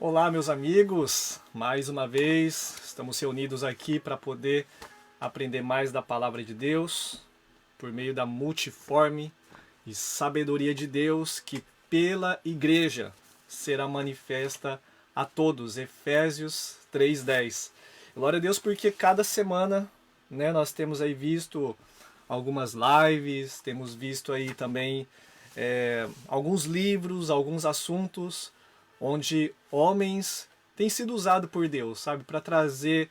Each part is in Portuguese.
Olá, meus amigos! Mais uma vez estamos reunidos aqui para poder aprender mais da Palavra de Deus por meio da multiforme e sabedoria de Deus que pela Igreja será manifesta a todos. Efésios 3:10. Glória a Deus, porque cada semana, nós temos aí visto algumas lives, temos visto aí também alguns livros, alguns assuntos onde homens têm sido usados por Deus, sabe, para trazer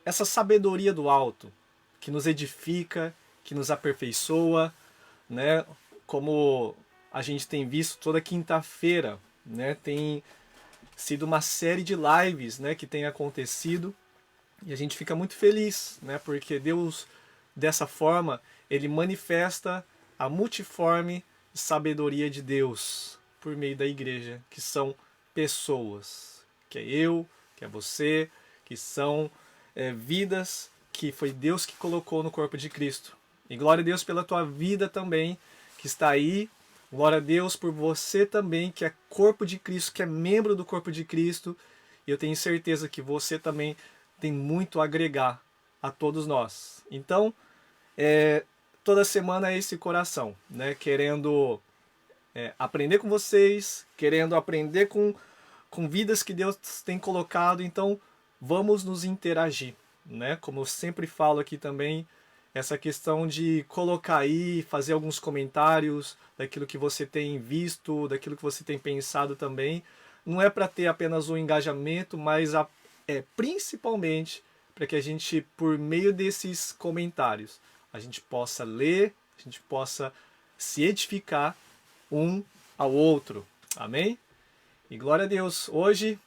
essa sabedoria do alto, que nos edifica, que nos aperfeiçoa, né? Como a gente tem visto toda quinta-feira, né? Tem sido uma série de lives, né, que tem acontecido e a gente fica muito feliz, né? Porque Deus, dessa forma, ele manifesta a multiforme sabedoria de Deus por meio da igreja, que são pessoas, que é eu, que é você, que são vidas que foi Deus que colocou no corpo de Cristo. E glória a Deus pela tua vida também, que está aí. Glória a Deus por você também, que é corpo de Cristo, que é membro do corpo de Cristo. E eu tenho certeza que você também tem muito a agregar a todos nós. Então, toda semana é esse coração, né? Querendo aprender com vocês, querendo aprender com vidas que Deus tem colocado. Então, vamos nos interagir, né? Como eu sempre falo aqui também, essa questão de colocar aí, fazer alguns comentários daquilo que você tem visto, daquilo que você tem pensado também. Não é para ter apenas um engajamento, mas principalmente para que a gente, por meio desses comentários, a gente possa ler, a gente possa se edificar um ao outro. Amém? E glória a Deus. Hoje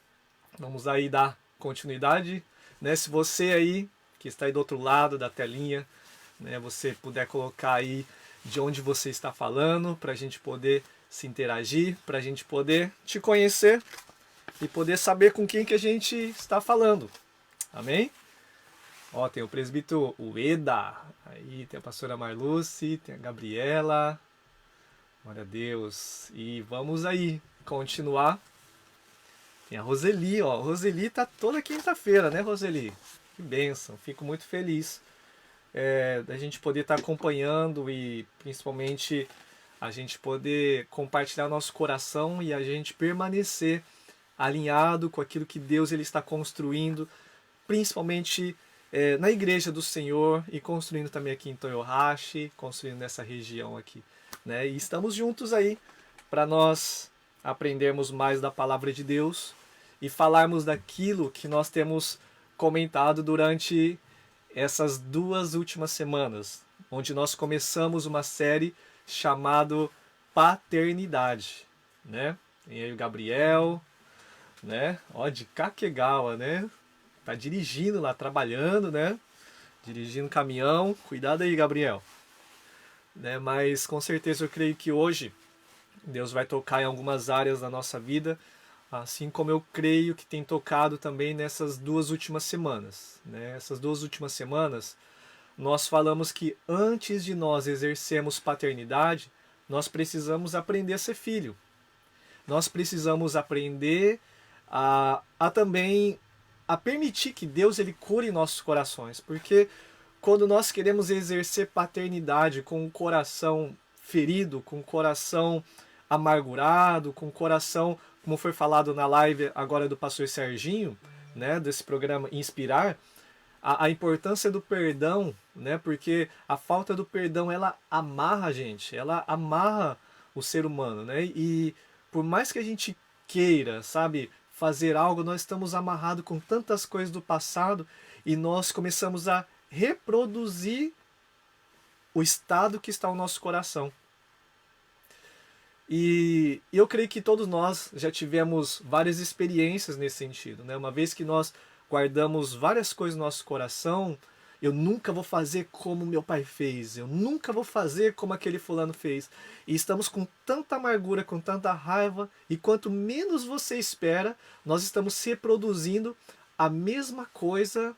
vamos aí dar continuidade, né? Se você aí que está aí do outro lado da telinha, né, você puder colocar aí de onde você está falando, para a gente poder se interagir, para a gente poder te conhecer e poder saber com quem que a gente está falando. Amém? Ó, tem o presbítero Ueda, aí tem a pastora Marluce, tem a Gabriela. Glória a Deus. E vamos aí continuar. Tem a Roseli, ó. A Roseli tá toda quinta-feira, né, Roseli? Que bênção. Fico muito feliz da gente poder estar acompanhando e principalmente a gente poder compartilhar nosso coração e a gente permanecer alinhado com aquilo que Deus ele está construindo, principalmente na igreja do Senhor e construindo também aqui em Toyohashi, construindo nessa região aqui, né? E estamos juntos aí para nós aprendermos mais da palavra de Deus e falarmos daquilo que nós temos comentado durante essas 2 últimas semanas, onde nós começamos uma série chamada Paternidade, né? Tem aí o Gabriel, né? Ó, de Kakegawa, né? Tá dirigindo lá, trabalhando, né? Dirigindo caminhão. Cuidado aí, Gabriel. Né? Mas com certeza eu creio que hoje Deus vai tocar em algumas áreas da nossa vida, assim como eu creio que tem tocado também nessas 2 últimas semanas. Né? Essas 2 últimas semanas, nós falamos que antes de nós exercermos paternidade, nós precisamos aprender a ser filho. Nós precisamos aprender a também a permitir que Deus ele cure nossos corações, porque quando nós queremos exercer paternidade com o coração ferido, com o coração amargurado, com o coração, como foi falado na live agora do pastor Serginho, né, desse programa Inspirar, a importância do perdão, né, porque a falta do perdão ela amarra a gente, ela amarra o ser humano, né, e por mais que a gente queira, sabe, fazer algo, nós estamos amarrados com tantas coisas do passado e nós começamos a reproduzir o estado que está o nosso coração. E eu creio que todos nós já tivemos várias experiências nesse sentido, né? Uma vez que nós guardamos várias coisas no nosso coração, eu nunca vou fazer como meu pai fez, eu nunca vou fazer como aquele fulano fez. E estamos com tanta amargura, com tanta raiva, e quanto menos você espera, nós estamos reproduzindo a mesma coisa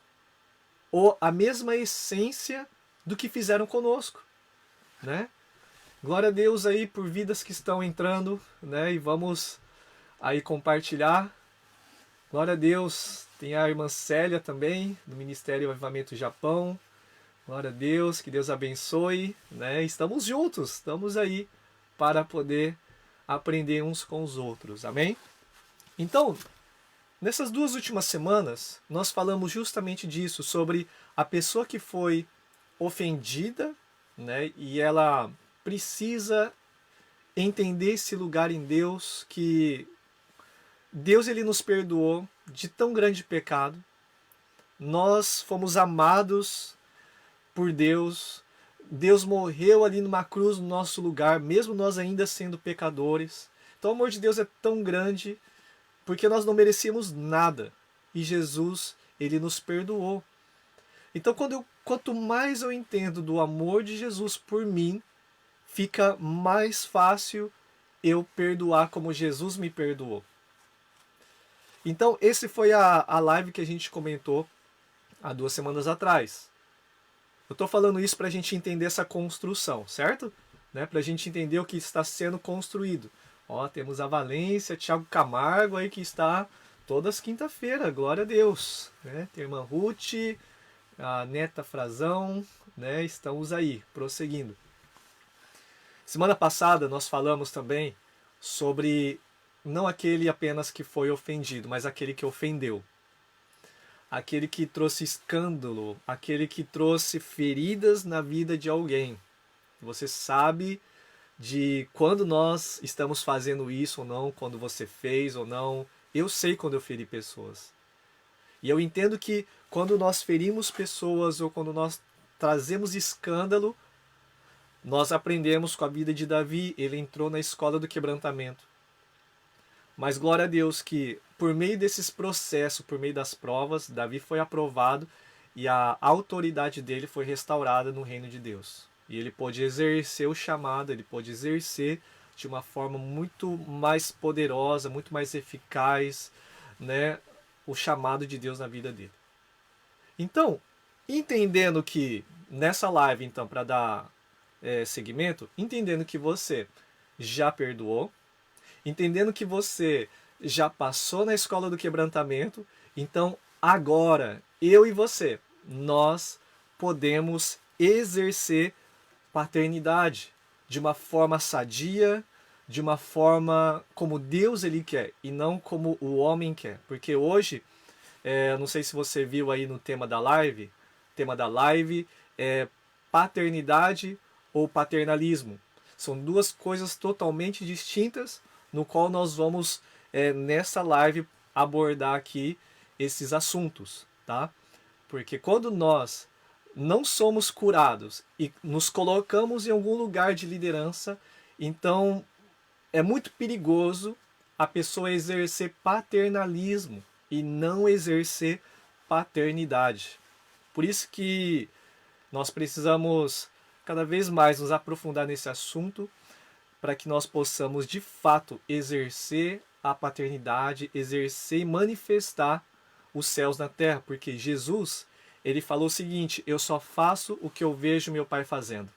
ou a mesma essência do que fizeram conosco, né? Glória a Deus aí por vidas que estão entrando, né? E vamos aí compartilhar. Glória a Deus. Tem a irmã Célia também, do Ministério Avivamento Japão. Glória a Deus, que Deus abençoe, né? Estamos juntos, estamos aí para poder aprender uns com os outros, amém? Então, nessas 2 últimas semanas, nós falamos justamente disso, sobre a pessoa que foi ofendida, né? E ela precisa entender esse lugar em Deus, que Deus ele nos perdoou de tão grande pecado. Nós fomos amados por Deus. Deus morreu ali numa cruz no nosso lugar, mesmo nós ainda sendo pecadores. Então o amor de Deus é tão grande porque nós não merecíamos nada. E Jesus, ele nos perdoou. Então quanto mais eu entendo do amor de Jesus por mim, fica mais fácil eu perdoar como Jesus me perdoou. Então esse foi a live que a gente comentou há 2 semanas atrás. Eu estou falando isso para a gente entender essa construção, certo? Né? Para a gente entender o que está sendo construído. Ó, temos a Valência, Thiago Camargo aí que está todas quinta-feira, glória a Deus. Né? Tem a irmã Ruth, a Neta Frazão, né? Estamos aí, prosseguindo. Semana passada nós falamos também sobre não aquele apenas que foi ofendido, mas aquele que ofendeu. Aquele que trouxe escândalo, aquele que trouxe feridas na vida de alguém. Você sabe de quando nós estamos fazendo isso ou não, quando você fez ou não. Eu sei quando eu feri pessoas. E eu entendo que quando nós ferimos pessoas ou quando nós trazemos escândalo, nós aprendemos com a vida de Davi, ele entrou na escola do quebrantamento. Mas glória a Deus que por meio desses processos, por meio das provas, Davi foi aprovado e a autoridade dele foi restaurada no reino de Deus. E ele pôde exercer o chamado, ele pôde exercer de uma forma muito mais poderosa, muito mais eficaz, né, o chamado de Deus na vida dele. Então, entendendo que nessa live, então, para dar seguimento, entendendo que você já perdoou, entendendo que você já passou na escola do quebrantamento, então agora eu e você, nós podemos exercer paternidade de uma forma sadia, de uma forma como Deus ele quer e não como o homem quer. Porque hoje, não sei se você viu aí no tema da live é paternidade ou paternalismo. São duas coisas totalmente distintas, no qual nós vamos, nessa live, abordar aqui esses assuntos, tá? Porque quando nós não somos curados e nos colocamos em algum lugar de liderança, então é muito perigoso a pessoa exercer paternalismo e não exercer paternidade. Por isso que nós precisamos cada vez mais nos aprofundar nesse assunto, para que nós possamos de fato exercer a paternidade, exercer e manifestar os céus na terra, porque Jesus, ele falou o seguinte: eu só faço o que eu vejo meu Pai fazendo.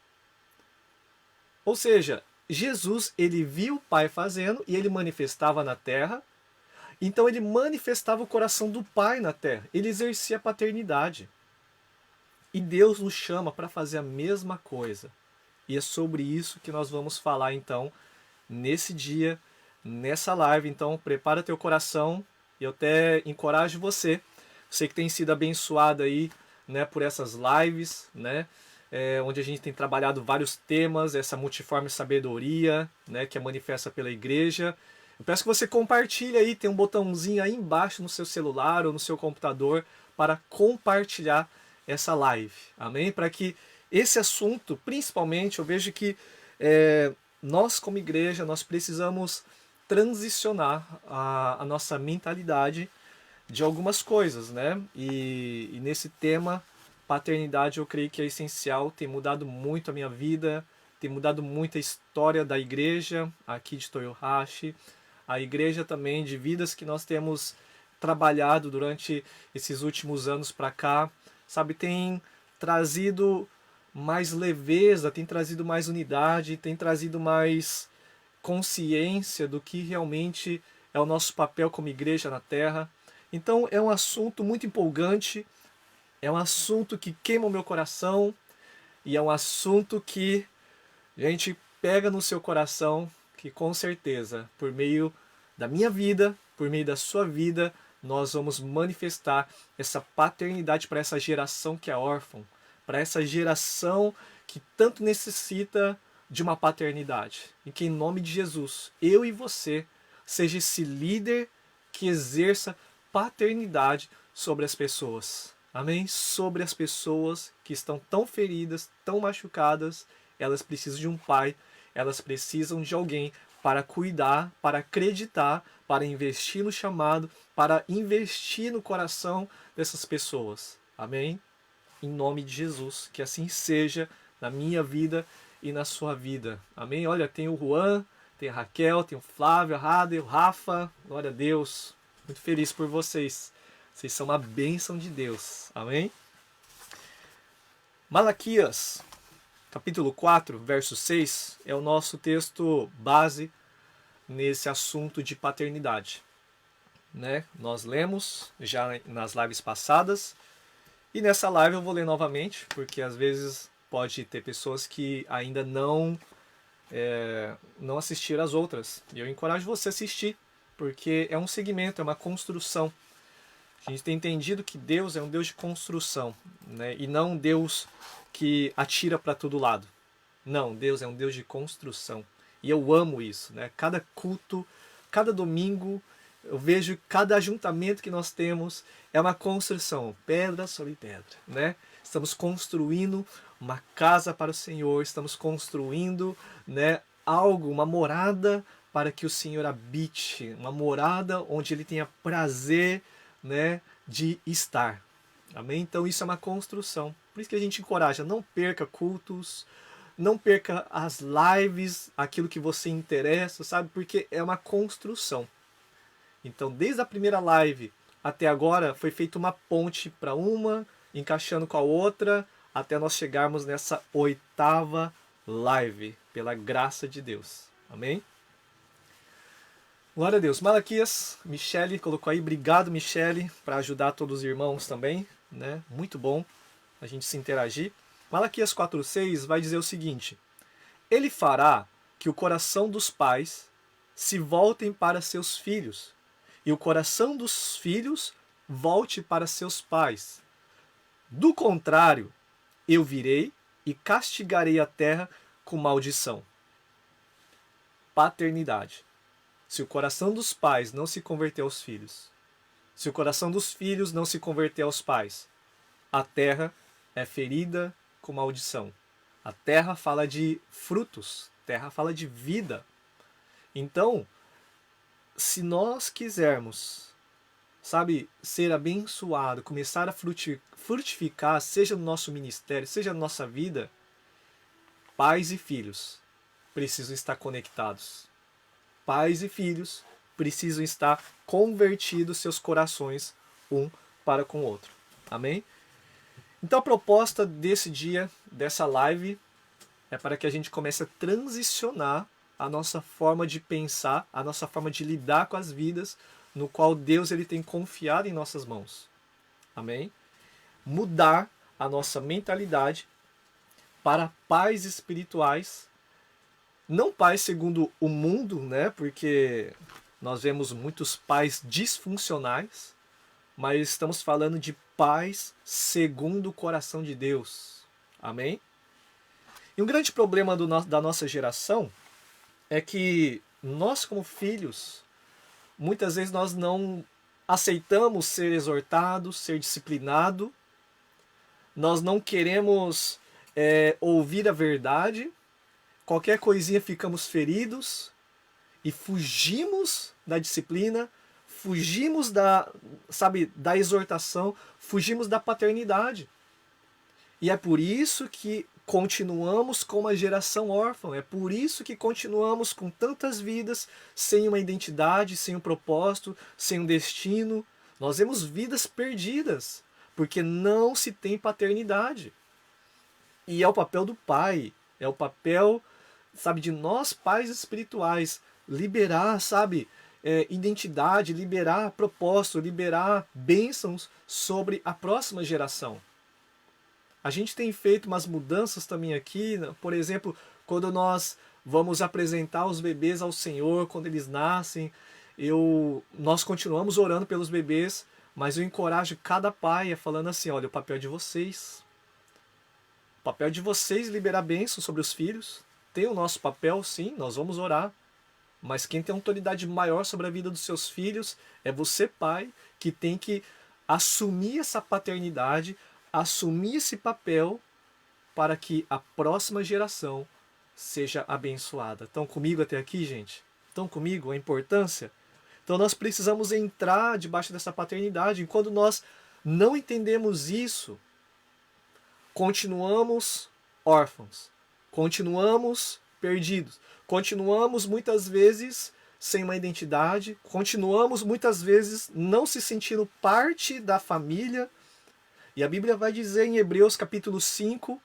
Ou seja, Jesus, ele viu o Pai fazendo e ele manifestava na terra, então ele manifestava o coração do Pai na terra, ele exercia a paternidade. E Deus nos chama para fazer a mesma coisa. E é sobre isso que nós vamos falar então nesse dia, nessa live. Então prepara teu coração e eu até encorajo você que tem sido abençoado aí, né, por essas lives, né, onde a gente tem trabalhado vários temas, essa multiforme sabedoria, né, que é manifesta pela igreja. Eu peço que você compartilhe aí, tem um botãozinho aí embaixo no seu celular ou no seu computador para compartilhar essa live, amém? Para que esse assunto, principalmente, eu vejo que nós como igreja, nós precisamos transicionar a nossa mentalidade de algumas coisas, né? E nesse tema, paternidade, eu creio que é essencial, tem mudado muito a minha vida, tem mudado muito a história da igreja aqui de Toyohashi, a igreja também, de vidas que nós temos trabalhado durante esses últimos anos para cá, sabe, tem trazido mais leveza, tem trazido mais unidade, tem trazido mais consciência do que realmente é o nosso papel como igreja na terra. Então é um assunto muito empolgante, é um assunto que queima o meu coração e é um assunto que a gente pega no seu coração, que com certeza, por meio da minha vida, por meio da sua vida, nós vamos manifestar essa paternidade para essa geração que é órfã, para essa geração que tanto necessita de uma paternidade. E que em nome de Jesus, eu e você, seja esse líder que exerça paternidade sobre as pessoas. Amém? Sobre as pessoas que estão tão feridas, tão machucadas, elas precisam de um pai, elas precisam de alguém para cuidar, para acreditar, para investir no chamado, para investir no coração dessas pessoas. Amém? Em nome de Jesus, que assim seja na minha vida e na sua vida. Amém? Olha, tem o Juan, tem a Raquel, tem o Flávio, a Rada, o Rafa. Glória a Deus. Muito feliz por vocês. Vocês são uma bênção de Deus. Amém? Malaquias, capítulo 4, verso 6, é o nosso texto base nesse assunto de paternidade. Né? Nós lemos já nas lives passadas, e nessa live eu vou ler novamente, porque às vezes pode ter pessoas que ainda não assistiram as outras. E eu encorajo você a assistir, porque é um segmento, é uma construção. A gente tem entendido que Deus é um Deus de construção, né? E não um Deus que atira para todo lado. Não, Deus é um Deus de construção. E eu amo isso, né? Cada culto, cada domingo, eu vejo cada ajuntamento que nós temos é uma construção, pedra sobre pedra, né? Estamos construindo uma casa para o Senhor, estamos construindo, né, algo, uma morada para que o Senhor habite, uma morada onde Ele tenha prazer, né, de estar. Amém? Então isso é uma construção. Por isso que a gente encoraja, não perca cultos, não perca as lives, aquilo que você interessa, sabe? Porque é uma construção. Então, desde a primeira live até agora, foi feita uma ponte para uma, encaixando com a outra, até nós chegarmos nessa 8ª live, pela graça de Deus. Amém? Glória a Deus. Malaquias, Michele colocou aí. Obrigado, Michele, para ajudar todos os irmãos também. Né? Muito bom a gente se interagir. Malaquias 4,6 vai dizer o seguinte: Ele fará que o coração dos pais se voltem para seus filhos, e o coração dos filhos volte para seus pais. Do contrário, eu virei e castigarei a terra com maldição. Paternidade. Se o coração dos pais não se converter aos filhos, se o coração dos filhos não se converter aos pais, a terra é ferida com maldição. A terra fala de frutos, a terra fala de vida. Então, se nós quisermos, sabe, ser abençoado, começar a frutificar, seja no nosso ministério, seja na nossa vida, pais e filhos precisam estar conectados. Pais e filhos precisam estar convertidos seus corações um para com o outro. Amém? Então a proposta desse dia, dessa live, é para que a gente comece a transicionar a nossa forma de pensar, a nossa forma de lidar com as vidas, no qual Deus ele tem confiado em nossas mãos. Amém? Mudar a nossa mentalidade para pais espirituais, não pais segundo o mundo, né? Porque nós vemos muitos pais disfuncionais, mas estamos falando de pais segundo o coração de Deus. Amém? E um grande problema da nossa geração é que nós, como filhos, muitas vezes nós não aceitamos ser exortados, ser disciplinado, nós não queremos ouvir a verdade, qualquer coisinha ficamos feridos e fugimos da disciplina, fugimos da exortação, fugimos da paternidade. E é por isso que continuamos com uma geração órfã, é por isso que continuamos com tantas vidas sem uma identidade, sem um propósito, sem um destino. Nós vemos vidas perdidas, porque não se tem paternidade. E é o papel do pai, é o papel, sabe, de nós pais espirituais, liberar, sabe, identidade, liberar propósito, liberar bênçãos sobre a próxima geração. A gente tem feito umas mudanças também aqui, por exemplo, quando nós vamos apresentar os bebês ao Senhor, quando eles nascem, nós continuamos orando pelos bebês, mas eu encorajo cada pai falando assim, olha, o papel de vocês. O papel de vocês liberar bênçãos sobre os filhos. Tem o nosso papel, sim, nós vamos orar. Mas quem tem autoridade maior sobre a vida dos seus filhos é você, pai, que tem que assumir essa paternidade, assumir esse papel para que a próxima geração seja abençoada. Estão comigo até aqui, gente? Estão comigo a importância? Então nós precisamos entrar debaixo dessa paternidade. E quando nós não entendemos isso, continuamos órfãos, continuamos perdidos, continuamos muitas vezes sem uma identidade, continuamos muitas vezes não se sentindo parte da família. E a Bíblia vai dizer em Hebreus capítulo 5,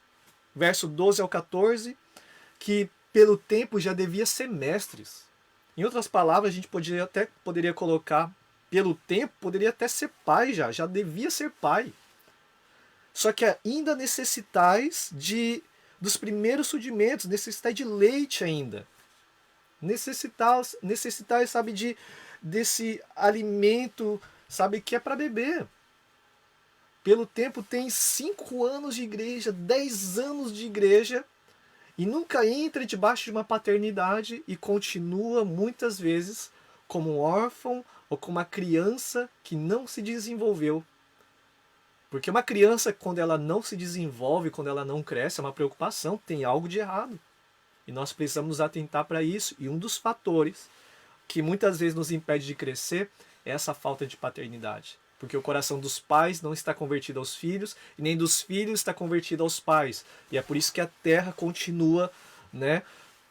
verso 12 ao 14, que pelo tempo já devia ser mestres. Em outras palavras, a gente poderia colocar, pelo tempo, poderia até ser pai já devia ser pai. Só que ainda necessitais dos primeiros rudimentos, necessitais de leite ainda. Necessitais, sabe, desse alimento, sabe, que é para beber. Pelo tempo tem 5 anos de igreja, 10 anos de igreja, e nunca entra debaixo de uma paternidade e continua muitas vezes como um órfão ou como uma criança que não se desenvolveu. Porque uma criança, quando ela não se desenvolve, quando ela não cresce, é uma preocupação, tem algo de errado. E nós precisamos nos atentar para isso. E um dos fatores que muitas vezes nos impede de crescer é essa falta de paternidade. Porque o coração dos pais não está convertido aos filhos, e nem dos filhos está convertido aos pais. E é por isso que a terra continua,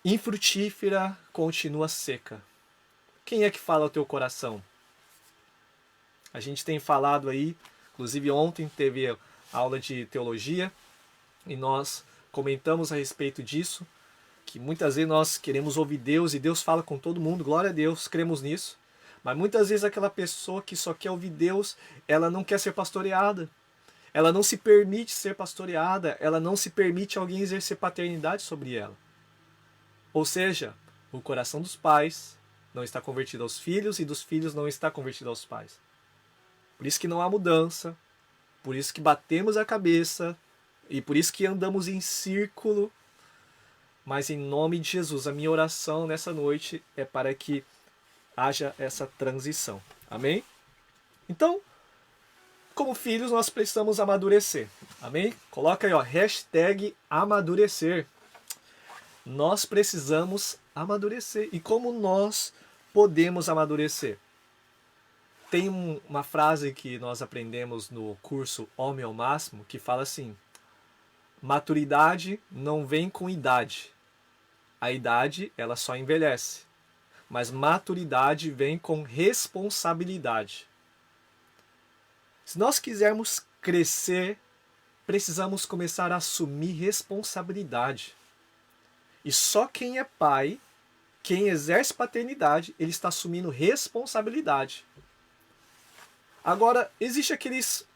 infrutífera, continua seca. Quem é que fala ao teu coração? A gente tem falado aí, inclusive ontem teve aula de teologia, e nós comentamos a respeito disso, que muitas vezes nós queremos ouvir Deus, e Deus fala com todo mundo, glória a Deus, cremos nisso. Mas muitas vezes aquela pessoa que só quer ouvir Deus, ela não quer ser pastoreada. Ela não se permite ser pastoreada, ela não se permite alguém exercer paternidade sobre ela. Ou seja, o coração dos pais não está convertido aos filhos e dos filhos não está convertido aos pais. Por isso que não há mudança, por isso que batemos a cabeça e por isso que andamos em círculo. Mas em nome de Jesus, a minha oração nessa noite é para que haja essa transição. Amém? Então, como filhos, nós precisamos amadurecer. Amém? Coloca aí, #amadurecer. Nós precisamos amadurecer. E como nós podemos amadurecer? Tem uma frase que nós aprendemos no curso Homem ao Máximo, que fala assim: maturidade não vem com idade. A idade, ela só envelhece. Mas maturidade vem com responsabilidade. Se nós quisermos crescer, precisamos começar a assumir responsabilidade. E só quem é pai, quem exerce paternidade, ele está assumindo responsabilidade. Agora, existe aqueles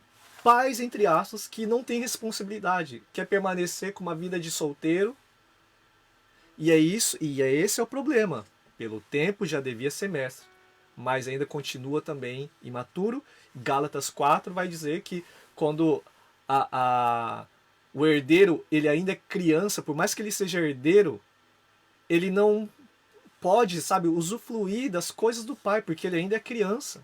pais, entre aspas, que não têm responsabilidade, quer permanecer com uma vida de solteiro. E esse é o problema. Pelo tempo já devia ser mestre, mas ainda continua também imaturo. Gálatas 4 vai dizer que quando o herdeiro ele ainda é criança, por mais que ele seja herdeiro, ele não pode, usufruir das coisas do pai, porque ele ainda é criança.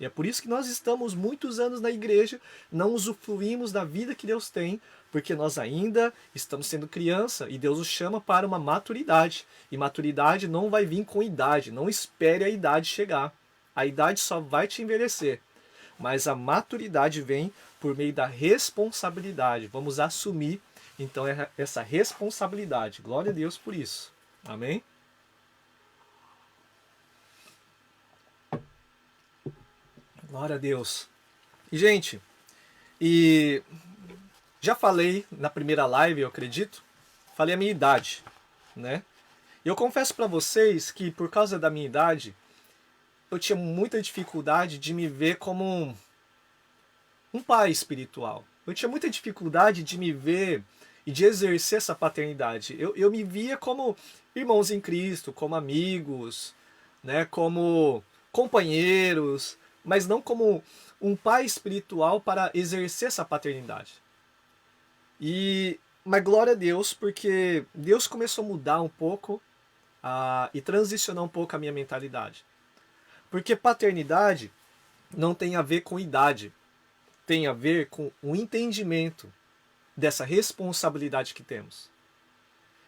E é por isso que nós estamos muitos anos na igreja, não usufruímos da vida que Deus tem, porque nós ainda estamos sendo criança e Deus nos chama para uma maturidade. E maturidade não vai vir com idade, não espere a idade chegar. A idade só vai te envelhecer, mas a maturidade vem por meio da responsabilidade. Vamos assumir, então, essa responsabilidade. Glória a Deus por isso. Amém? Glória a Deus. E, gente, já falei na primeira live, eu acredito, falei a minha idade, né? E eu confesso para vocês que por causa da minha idade, eu tinha muita dificuldade de me ver como um pai espiritual. Eu tinha muita dificuldade de me ver e de exercer essa paternidade. Eu me via como irmãos em Cristo, como amigos, né, como companheiros, mas não como um pai espiritual para exercer essa paternidade. Mas glória a Deus, porque Deus começou a mudar um pouco e transicionar um pouco a minha mentalidade. Porque paternidade não tem a ver com idade, tem a ver com o entendimento dessa responsabilidade que temos.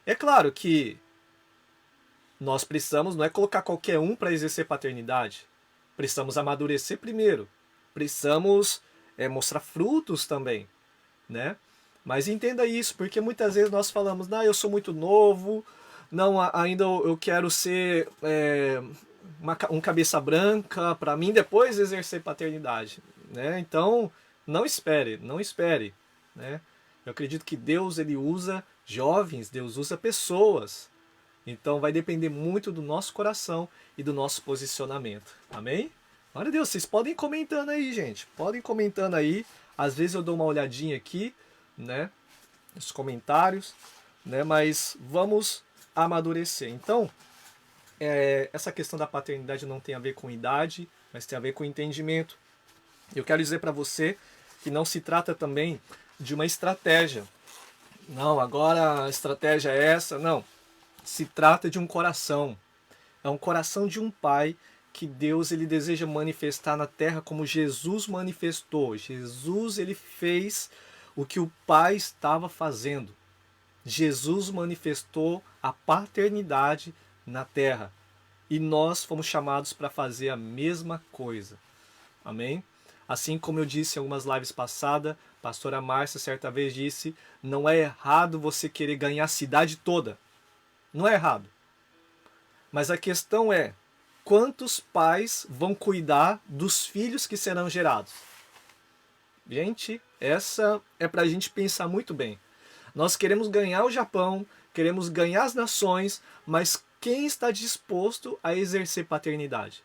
É claro que nós precisamos, não é colocar qualquer um para exercer paternidade. Precisamos amadurecer primeiro. Precisamos mostrar frutos também, né? Mas entenda isso, porque muitas vezes nós falamos, não, eu sou muito novo, não, ainda eu quero ser um cabeça branca para mim depois exercer paternidade, né? Então, não espere, né? Eu acredito que Deus ele usa jovens, Deus usa pessoas. Então vai depender muito do nosso coração e do nosso posicionamento. Amém? Glória a Deus, vocês podem ir comentando aí, gente. Podem ir comentando aí. Às vezes eu dou uma olhadinha aqui, né? Nos comentários, né? Mas vamos amadurecer. Então, essa questão da paternidade não tem a ver com idade, mas tem a ver com entendimento. Eu quero dizer para você que não se trata também de uma estratégia. Não, agora a estratégia é essa. Não. Se trata de um coração. É um coração de um pai que Deus ele deseja manifestar na terra como Jesus manifestou. Jesus ele fez o que o pai estava fazendo. Jesus manifestou a paternidade na terra. E nós fomos chamados para fazer a mesma coisa. Amém? Assim como eu disse em algumas lives passadas, a pastora Márcia certa vez disse, não é errado você querer ganhar a cidade toda. Não é errado. Mas a questão é, quantos pais vão cuidar dos filhos que serão gerados? Gente, essa é para a gente pensar muito bem. Nós queremos ganhar o Japão, queremos ganhar as nações, mas quem está disposto a exercer paternidade?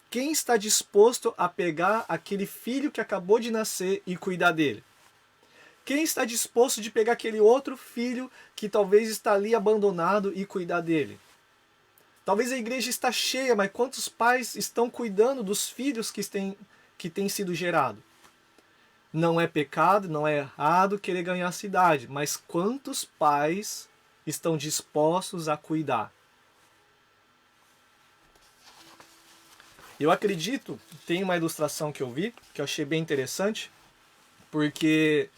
Quem está disposto a pegar aquele filho que acabou de nascer e cuidar dele? Quem está disposto de pegar aquele outro filho que talvez está ali abandonado e cuidar dele? Talvez a igreja está cheia, mas quantos pais estão cuidando dos filhos que têm sido gerados? Não é pecado, não é errado querer ganhar a cidade, mas quantos pais estão dispostos a cuidar? Eu acredito, tem uma ilustração que eu vi, que eu achei bem interessante, porque,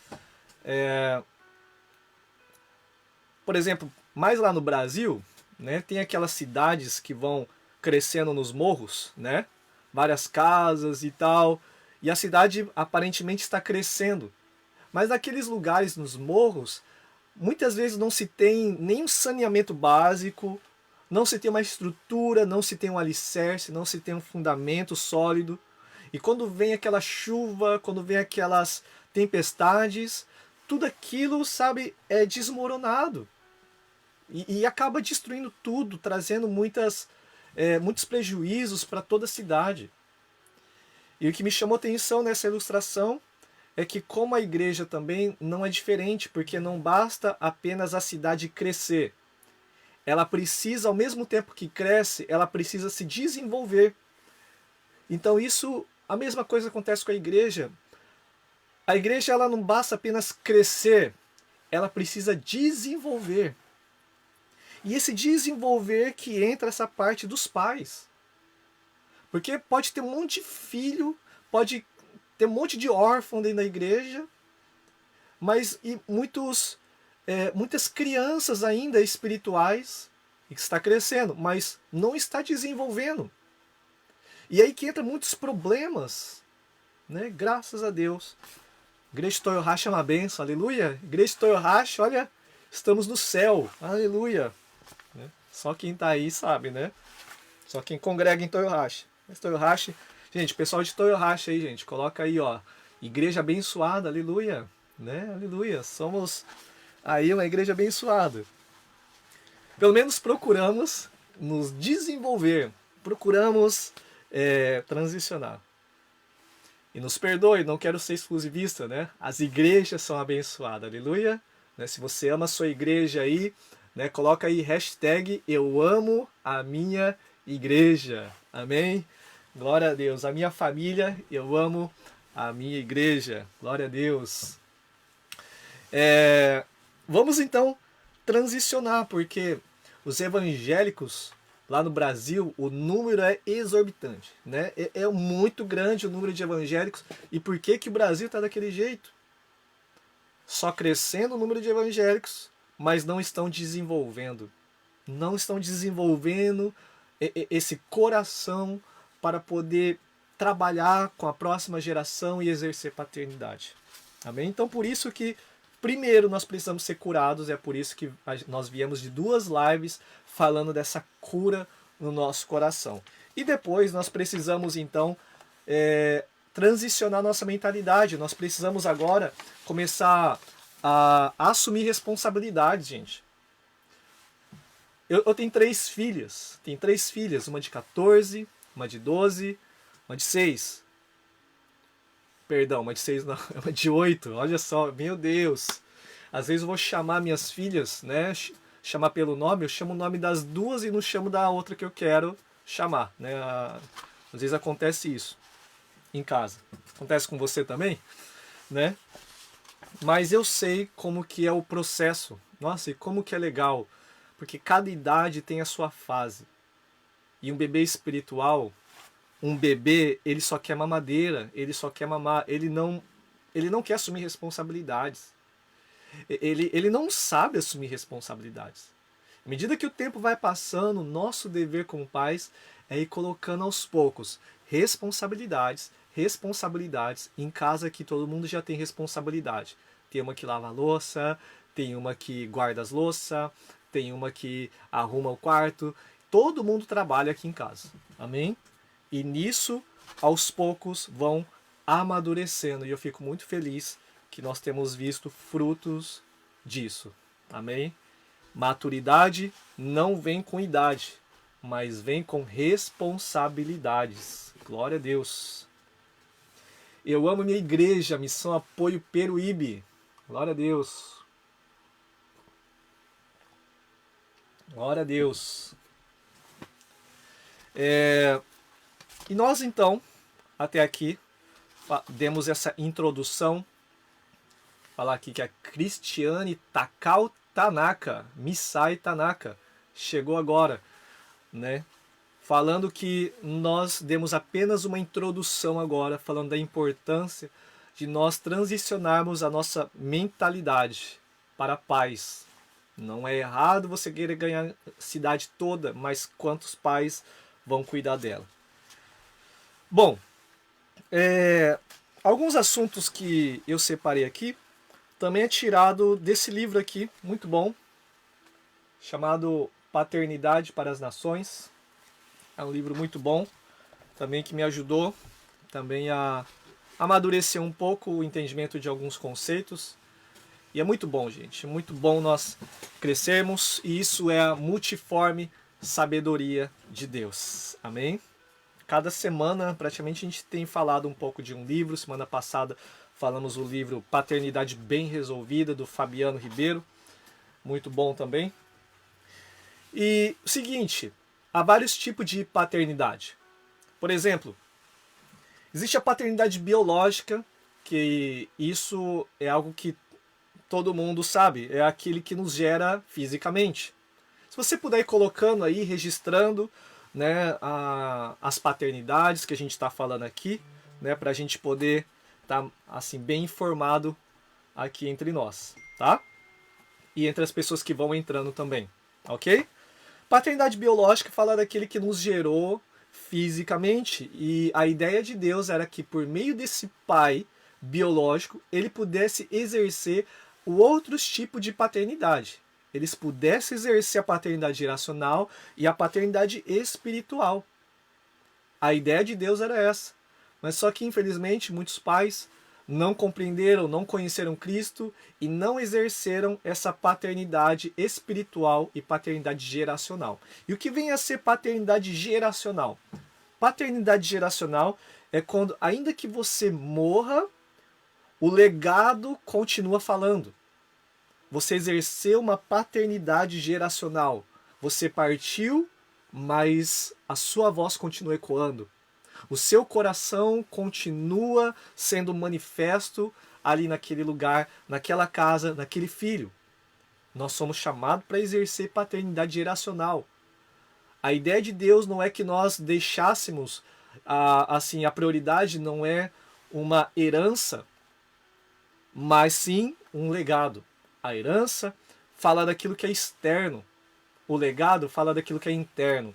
por exemplo, mais lá no Brasil, né, tem aquelas cidades que vão crescendo nos morros, né, várias casas e tal, e a cidade aparentemente está crescendo. Mas naqueles lugares, nos morros, muitas vezes não se tem nenhum saneamento básico, não se tem uma estrutura, não se tem um alicerce, não se tem um fundamento sólido. E quando vem aquela chuva, quando vem aquelas tempestades, tudo aquilo, sabe, é desmoronado. E acaba destruindo tudo, trazendo muitos prejuízos para toda a cidade. E o que me chamou atenção nessa ilustração é que como a igreja também não é diferente, porque não basta apenas a cidade crescer. Ela precisa, ao mesmo tempo que cresce, ela precisa se desenvolver. Então isso, a mesma coisa acontece com a igreja. A igreja ela não basta apenas crescer, ela precisa desenvolver. E esse desenvolver que entra essa parte dos pais. Porque pode ter um monte de filho, pode ter um monte de órfão dentro da igreja, mas muitas crianças ainda espirituais que está crescendo, mas não está desenvolvendo. E aí que entra muitos problemas, né? Graças a Deus. Igreja Toyohashi é uma benção, aleluia. Igreja Toyohashi, olha, estamos no céu, aleluia. Só quem está aí sabe, né? Só quem congrega em Toyohashi. Mas Toyohashi, gente, pessoal de Toyohashi aí, gente, coloca aí, ó, igreja abençoada, aleluia, né? Aleluia. Somos aí uma igreja abençoada. Pelo menos procuramos nos desenvolver, procuramos transicionar. E nos perdoe, não quero ser exclusivista, né? As igrejas são abençoadas, aleluia. Né? Se você ama a sua igreja aí, né? Coloca aí hashtag eu amo a minha igreja, amém? Glória a Deus, a minha família, eu amo a minha igreja, glória a Deus. Vamos então transicionar, porque os evangélicos lá no Brasil, o número é exorbitante, né? É muito grande o número de evangélicos. E por que que o Brasil está daquele jeito? Só crescendo o número de evangélicos, mas não estão desenvolvendo. Não estão desenvolvendo esse coração para poder trabalhar com a próxima geração e exercer paternidade. Amém? Então por isso que primeiro nós precisamos ser curados, é por isso que nós viemos de 2 lives falando dessa cura no nosso coração. E depois nós precisamos então transicionar nossa mentalidade. Nós precisamos agora começar a assumir responsabilidade, gente. Eu tenho 3 filhas. Tenho 3 filhas, uma de 14, uma de 12, uma de 6. Perdão, uma de 6 não, uma de 8. Olha só, meu Deus. Às vezes eu vou chamar minhas filhas, né? Chamar pelo nome, eu chamo o nome das 2 e não chamo da outra que eu quero chamar, né? Às vezes acontece isso em casa. Acontece com você também, né? Mas eu sei como que é o processo. Nossa, e como que é legal. Porque cada idade tem a sua fase. E um bebê espiritual, um bebê, ele só quer mamadeira, ele só quer mamar, ele não quer assumir responsabilidades. Ele não sabe assumir responsabilidades. À medida que o tempo vai passando, nosso dever como pais é ir colocando aos poucos responsabilidades em casa que todo mundo já tem responsabilidade. Tem uma que lava a louça, tem uma que guarda as louças, tem uma que arruma o quarto. Todo mundo trabalha aqui em casa. Amém? E nisso, aos poucos, vão amadurecendo. E eu fico muito feliz que nós temos visto frutos disso. Amém? Maturidade não vem com idade, mas vem com responsabilidades. Glória a Deus. Eu amo minha igreja, Missão Apoio Peruíbe. Glória a Deus. Glória a Deus. E nós então, até aqui, demos essa introdução. Falar aqui que a Cristiane Takao Tanaka, Misai Tanaka, chegou agora, né? Falando que nós demos apenas uma introdução agora, falando da importância de nós transicionarmos a nossa mentalidade para a paz. Não é errado você querer ganhar a cidade toda, mas quantos pais vão cuidar dela? Bom, alguns assuntos que eu separei aqui também é tirado desse livro aqui, muito bom, chamado Paternidade para as Nações. É um livro muito bom, também que me ajudou também a amadurecer um pouco o entendimento de alguns conceitos. E é muito bom, gente, é muito bom nós crescermos, e isso é a multiforme sabedoria de Deus. Amém? Cada semana, praticamente, a gente tem falado um pouco de um livro. Semana passada falamos o livro Paternidade Bem Resolvida, do Fabiano Ribeiro. Muito bom também. E o seguinte, há vários tipos de paternidade. Por exemplo, existe a paternidade biológica, que isso é algo que todo mundo sabe, é aquele que nos gera fisicamente. Se você puder ir colocando aí, registrando, né, as paternidades que a gente está falando aqui, né, para a gente poder estar assim, bem informado aqui entre nós, tá? E entre as pessoas que vão entrando também, ok? Paternidade biológica fala daquele que nos gerou fisicamente, e a ideia de Deus era que por meio desse pai biológico ele pudesse exercer o outros tipos de paternidade. Eles pudessem exercer a paternidade geracional e a paternidade espiritual. A ideia de Deus era essa. Mas só que, infelizmente, muitos pais não compreenderam, não conheceram Cristo e não exerceram essa paternidade espiritual e paternidade geracional. E o que vem a ser paternidade geracional? Paternidade geracional é quando, ainda que você morra, o legado continua falando. Você exerceu uma paternidade geracional. Você partiu, mas a sua voz continua ecoando. O seu coração continua sendo manifesto ali naquele lugar, naquela casa, naquele filho. Nós somos chamados para exercer paternidade geracional. A ideia de Deus não é que nós deixássemos, assim, a prioridade não é uma herança, mas sim um legado. A herança fala daquilo que é externo. O legado fala daquilo que é interno.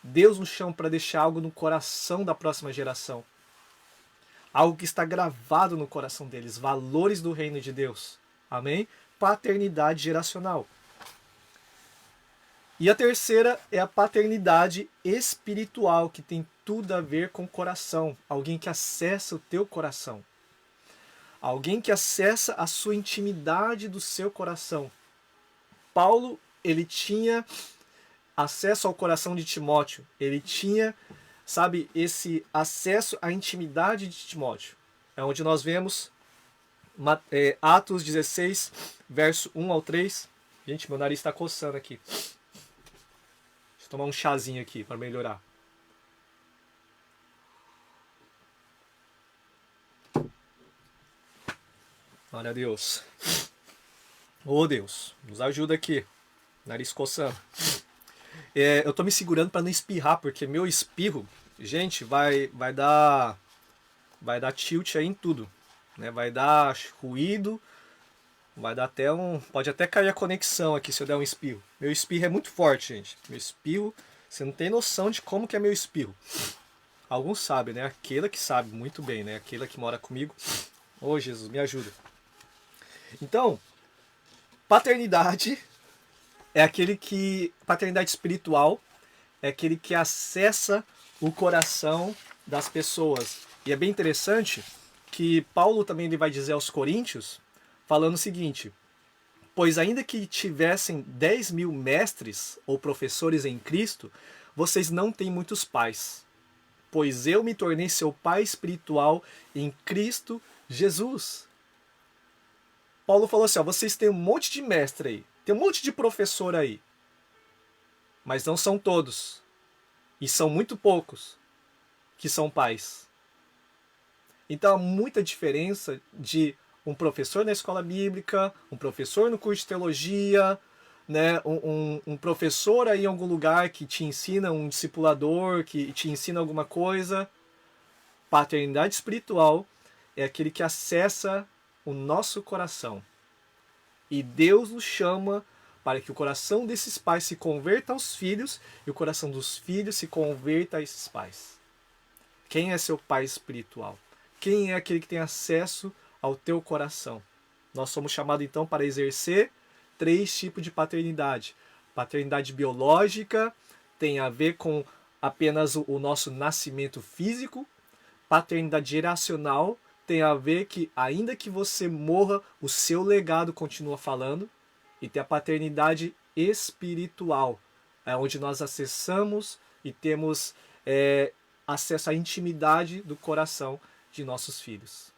Deus nos chama para deixar algo no coração da próxima geração. Algo que está gravado no coração deles. Valores do reino de Deus. Amém? Paternidade geracional. E a terceira é a paternidade espiritual, que tem tudo a ver com o coração. Alguém que acessa o teu coração. Alguém que acessa a sua intimidade do seu coração. Paulo, ele tinha acesso ao coração de Timóteo. Ele tinha, sabe, esse acesso à intimidade de Timóteo. É onde nós vemos Atos 16, verso 1 ao 3. Gente, meu nariz está coçando aqui. Deixa eu tomar um chazinho aqui para melhorar. Glória a Deus. Ô Deus, nos ajuda aqui. Nariz coçando. Eu tô me segurando para não espirrar, porque meu espirro, gente, vai dar tilt aí em tudo, né? Vai dar ruído, vai dar até pode até cair a conexão aqui se eu der um espirro. Meu espirro é muito forte, gente. Meu espirro, você não tem noção de como que é meu espirro. Alguns sabem, né? Aquela que sabe muito bem, né? Aquela que mora comigo. Ô Jesus, me ajuda. Então, paternidade é aquele que... Paternidade espiritual é aquele que acessa o coração das pessoas. E é bem interessante que Paulo também ele vai dizer aos Coríntios, falando o seguinte: pois ainda que tivessem 10.000 mestres ou professores em Cristo, vocês não têm muitos pais. Pois eu me tornei seu pai espiritual em Cristo Jesus. Paulo falou assim, ó, vocês têm um monte de mestre aí, tem um monte de professor aí, mas não são todos. E são muito poucos que são pais. Então há muita diferença de um professor na escola bíblica, um professor no curso de teologia, né, um professor aí em algum lugar que te ensina, um discipulador que te ensina alguma coisa. Paternidade espiritual é aquele que acessa o nosso coração. E Deus nos chama para que o coração desses pais se converta aos filhos e o coração dos filhos se converta a esses pais. Quem é seu pai espiritual? Quem é aquele que tem acesso ao teu coração? Nós somos chamados então para exercer 3 tipos de paternidade. Paternidade biológica tem a ver com apenas o nosso nascimento físico. Paternidade geracional tem a ver que, ainda que você morra, o seu legado continua falando. E tem a paternidade espiritual, onde nós acessamos e temos acesso à intimidade do coração de nossos filhos.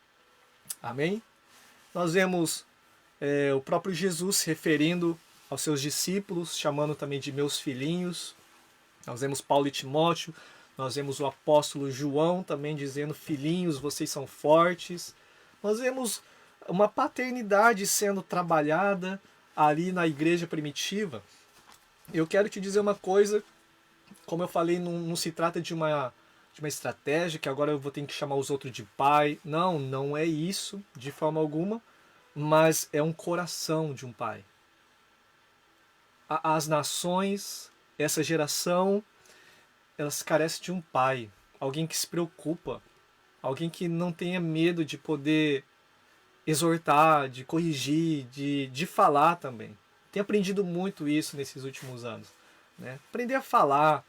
Amém? Nós vemos o próprio Jesus se referindo aos seus discípulos, chamando também de meus filhinhos. Nós vemos Paulo e Timóteo. Nós vemos o apóstolo João também dizendo, filhinhos, vocês são fortes. Nós vemos uma paternidade sendo trabalhada ali na igreja primitiva. Eu quero te dizer uma coisa, como eu falei, não se trata de uma estratégia, que agora eu vou ter que chamar os outros de pai. Não, não é isso, de forma alguma, mas é um coração de um pai. As nações, essa geração, elas carecem de um pai, alguém que se preocupa, alguém que não tenha medo de poder exortar, de corrigir, de falar também. Tenho aprendido muito isso nesses últimos anos, né? Aprender a falar,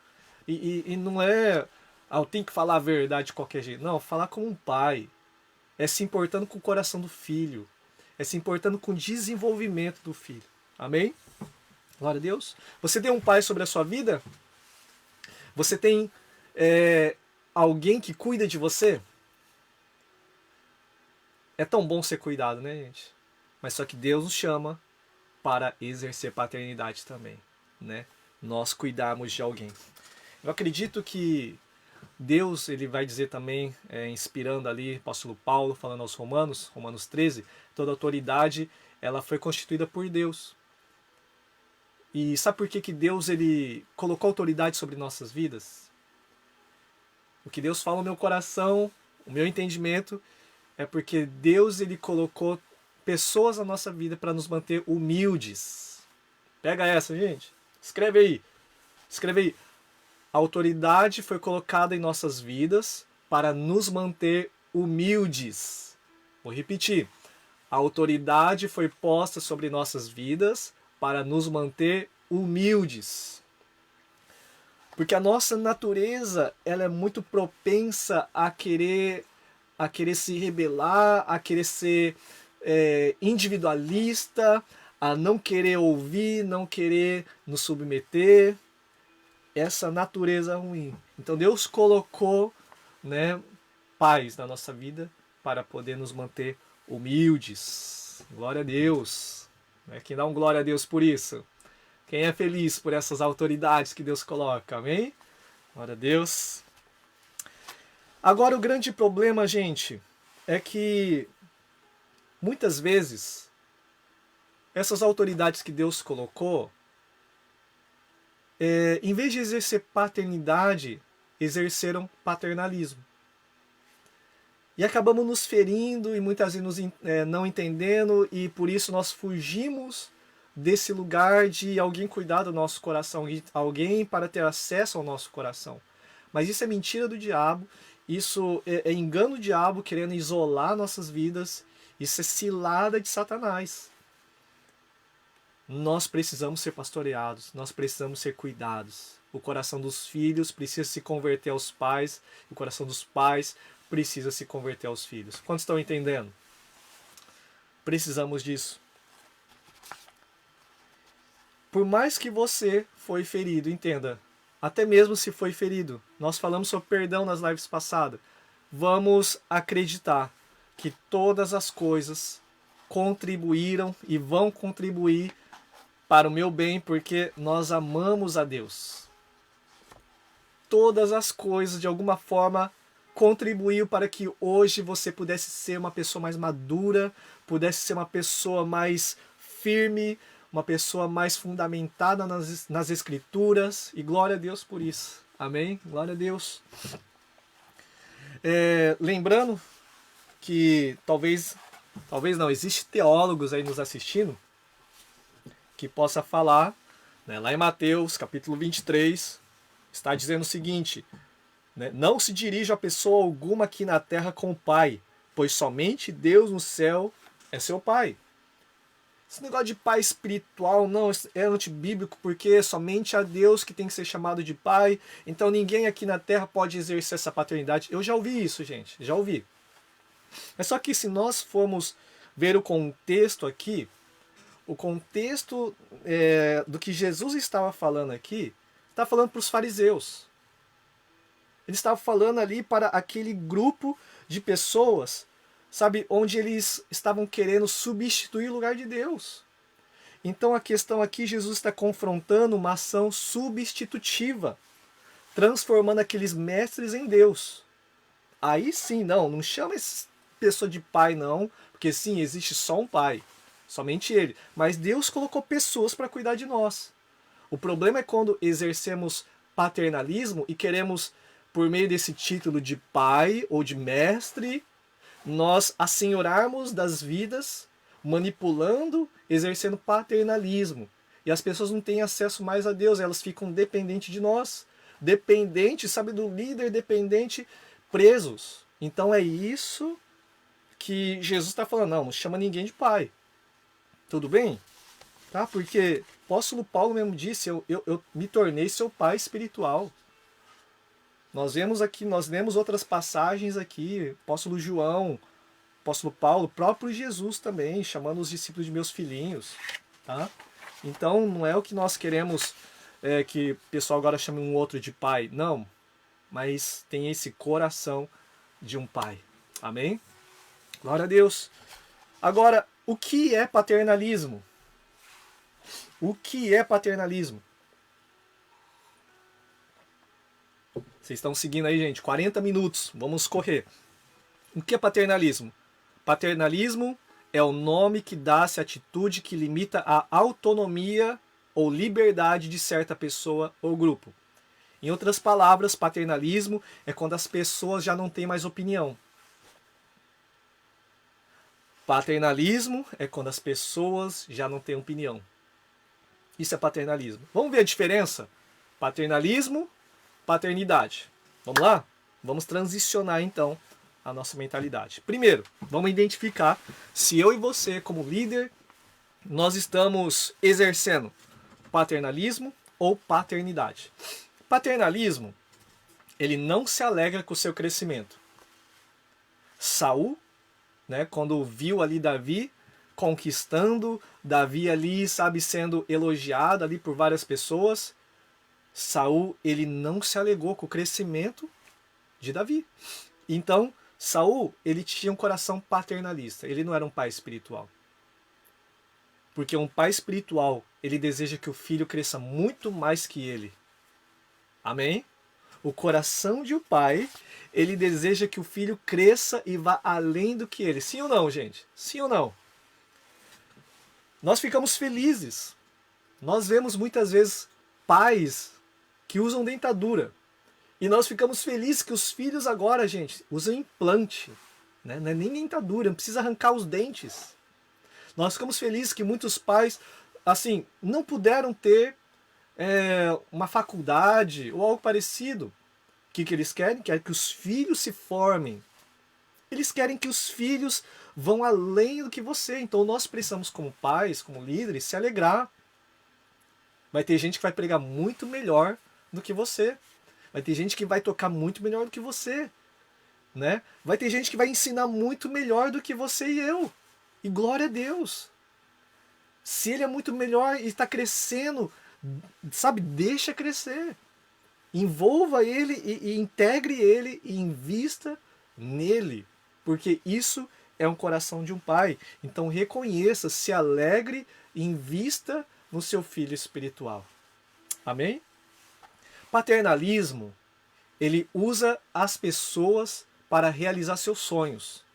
e não é, eu tenho que falar a verdade de qualquer jeito, não, falar como um pai, é se importando com o coração do filho, é se importando com o desenvolvimento do filho. Amém? Glória a Deus. Você tem um pai sobre a sua vida? Você tem alguém que cuida de você? É tão bom ser cuidado, né, gente? Mas só que Deus nos chama para exercer paternidade também, né? Nós cuidarmos de alguém. Eu acredito que Deus, ele vai dizer também, inspirando ali o apóstolo Paulo, falando aos Romanos, Romanos 13, toda autoridade, ela foi constituída por Deus. E sabe por que que Deus, ele colocou autoridade sobre nossas vidas? O que Deus fala no meu coração, o meu entendimento, é porque Deus, ele colocou pessoas na nossa vida para nos manter humildes. Pega essa, gente. Escreve aí. Escreve aí. A autoridade foi colocada em nossas vidas para nos manter humildes. Vou repetir. A autoridade foi posta sobre nossas vidas para nos manter humildes. Porque a nossa natureza, ela é muito propensa a querer se rebelar, a querer ser individualista, a não querer ouvir, não querer nos submeter. Essa natureza ruim. Então Deus colocou, né, pais na nossa vida para poder nos manter humildes. Glória a Deus. Quem dá um glória a Deus por isso? Quem é feliz por essas autoridades que Deus coloca? Amém? Glória a Deus. Agora o grande problema, gente, é que muitas vezes essas autoridades que Deus colocou, em vez de exercer paternidade, exerceram paternalismo. E acabamos nos ferindo e muitas vezes não entendendo, e por isso nós fugimos desse lugar de alguém cuidar do nosso coração, alguém para ter acesso ao nosso coração. Mas isso é mentira do diabo, isso é engano do diabo querendo isolar nossas vidas, isso é cilada de Satanás. Nós precisamos ser pastoreados, nós precisamos ser cuidados. O coração dos filhos precisa se converter aos pais, o coração dos pais precisa se converter aos filhos. Quantos estão entendendo? Precisamos disso. Por mais que você foi ferido, entenda, até mesmo se foi ferido, nós falamos sobre perdão nas lives passadas, vamos acreditar que todas as coisas contribuíram e vão contribuir para o meu bem, porque nós amamos a Deus. Todas as coisas, de alguma forma, contribuiu para que hoje você pudesse ser uma pessoa mais madura, pudesse ser uma pessoa mais firme, uma pessoa mais fundamentada nas Escrituras, e glória a Deus por isso. Amém? Glória a Deus. Lembrando que talvez não, existe teólogos aí nos assistindo que possa falar, né, lá em Mateus capítulo 23, está dizendo o seguinte, né, não se dirija a pessoa alguma aqui na terra com o Pai, pois somente Deus no céu é seu Pai. Esse negócio de pai espiritual não é antibíblico, porque somente a Deus que tem que ser chamado de pai, então ninguém aqui na terra pode exercer essa paternidade. Eu já ouvi isso, gente, já ouvi. É só que se nós formos ver o contexto aqui, o contexto do que Jesus estava falando aqui, está falando para os fariseus. Ele estava falando ali para aquele grupo de pessoas, sabe, onde eles estavam querendo substituir o lugar de Deus. Então a questão aqui, Jesus está confrontando uma ação substitutiva, transformando aqueles mestres em Deus. Aí sim, não chama essa pessoa de pai não, porque sim, existe só um pai, somente ele. Mas Deus colocou pessoas para cuidar de nós. O problema é quando exercemos paternalismo e queremos, por meio desse título de pai ou de mestre, nós assenhorarmos das vidas, manipulando, exercendo paternalismo. E as pessoas não têm acesso mais a Deus, elas ficam dependentes de nós. Dependentes, sabe, do líder dependente, presos. Então é isso que Jesus está falando. Não chama ninguém de pai. Tudo bem? Tá? Porque o apóstolo Paulo mesmo disse, eu me tornei seu pai espiritual. Nós lemos outras passagens aqui, apóstolo João, apóstolo Paulo, o próprio Jesus também, chamando os discípulos de meus filhinhos. Tá? Então, não é o que nós queremos que o pessoal agora chame um outro de pai. Não, mas tem esse coração de um pai. Amém? Glória a Deus. Agora, o que é paternalismo? O que é paternalismo? Vocês estão seguindo aí, gente? 40 minutos. Vamos correr. O que é paternalismo? Paternalismo é o nome que dá-se à atitude que limita a autonomia ou liberdade de certa pessoa ou grupo. Em outras palavras, paternalismo é quando as pessoas já não têm mais opinião. Paternalismo é quando as pessoas já não têm opinião. Isso é paternalismo. Vamos ver a diferença? Paternalismo, paternidade. Vamos lá? Vamos transicionar então a nossa mentalidade. Primeiro, vamos identificar se eu e você, como líder, nós estamos exercendo paternalismo ou paternidade. Paternalismo, ele não se alegra com o seu crescimento. Saul, né, quando viu ali Davi conquistando, Davi ali, sabe, sendo elogiado ali por várias pessoas, Saul, ele não se alegrou com o crescimento de Davi. Então, Saul, ele tinha um coração paternalista, ele não era um pai espiritual. Porque um pai espiritual, ele deseja que o filho cresça muito mais que ele. Amém? O coração de um pai, ele deseja que o filho cresça e vá além do que ele. Sim ou não, gente? Sim ou não? Nós ficamos felizes. Nós vemos muitas vezes pais que usam dentadura. E nós ficamos felizes que os filhos agora, gente, usam implante. Né? Não é nem dentadura, não precisa arrancar os dentes. Nós ficamos felizes que muitos pais, assim, não puderam ter uma faculdade ou algo parecido. O que eles querem? Querem que os filhos se formem. Eles querem que os filhos vão além do que você. Então nós precisamos, como pais, como líderes, se alegrar. Vai ter gente que vai pregar muito melhor do que você. Vai ter gente que vai tocar muito melhor do que você. Né? Vai ter gente que vai ensinar muito melhor do que você e eu. E glória a Deus. Se ele é muito melhor e está crescendo, sabe, deixa crescer. Envolva ele e integre ele e invista nele. Porque isso é um coração de um pai. Então reconheça, se alegre e invista no seu filho espiritual. Amém? Paternalismo, ele usa as pessoas para realizar seus sonhos.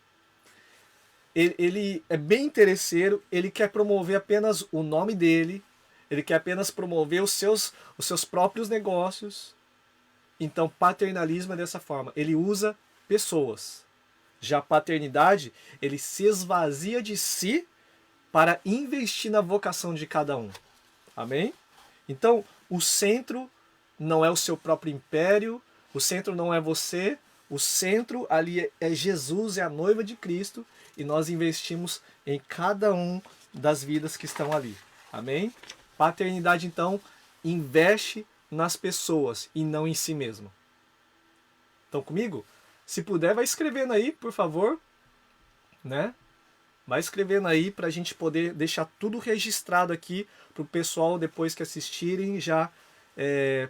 Ele é bem interesseiro, ele quer promover apenas o nome dele, ele quer apenas promover os seus próprios negócios. Então, paternalismo é dessa forma, ele usa pessoas. Já paternidade, ele se esvazia de si para investir na vocação de cada um. Amém? Então, o centro não é o seu próprio império, o centro não é você, o centro ali é Jesus, é a noiva de Cristo, e nós investimos em cada um das vidas que estão ali. Amém? Paternidade, então, investe nas pessoas e não em si mesmo. Estão comigo? Se puder, vai escrevendo aí, por favor. Né? Vai escrevendo aí para a gente poder deixar tudo registrado aqui para o pessoal, depois que assistirem, já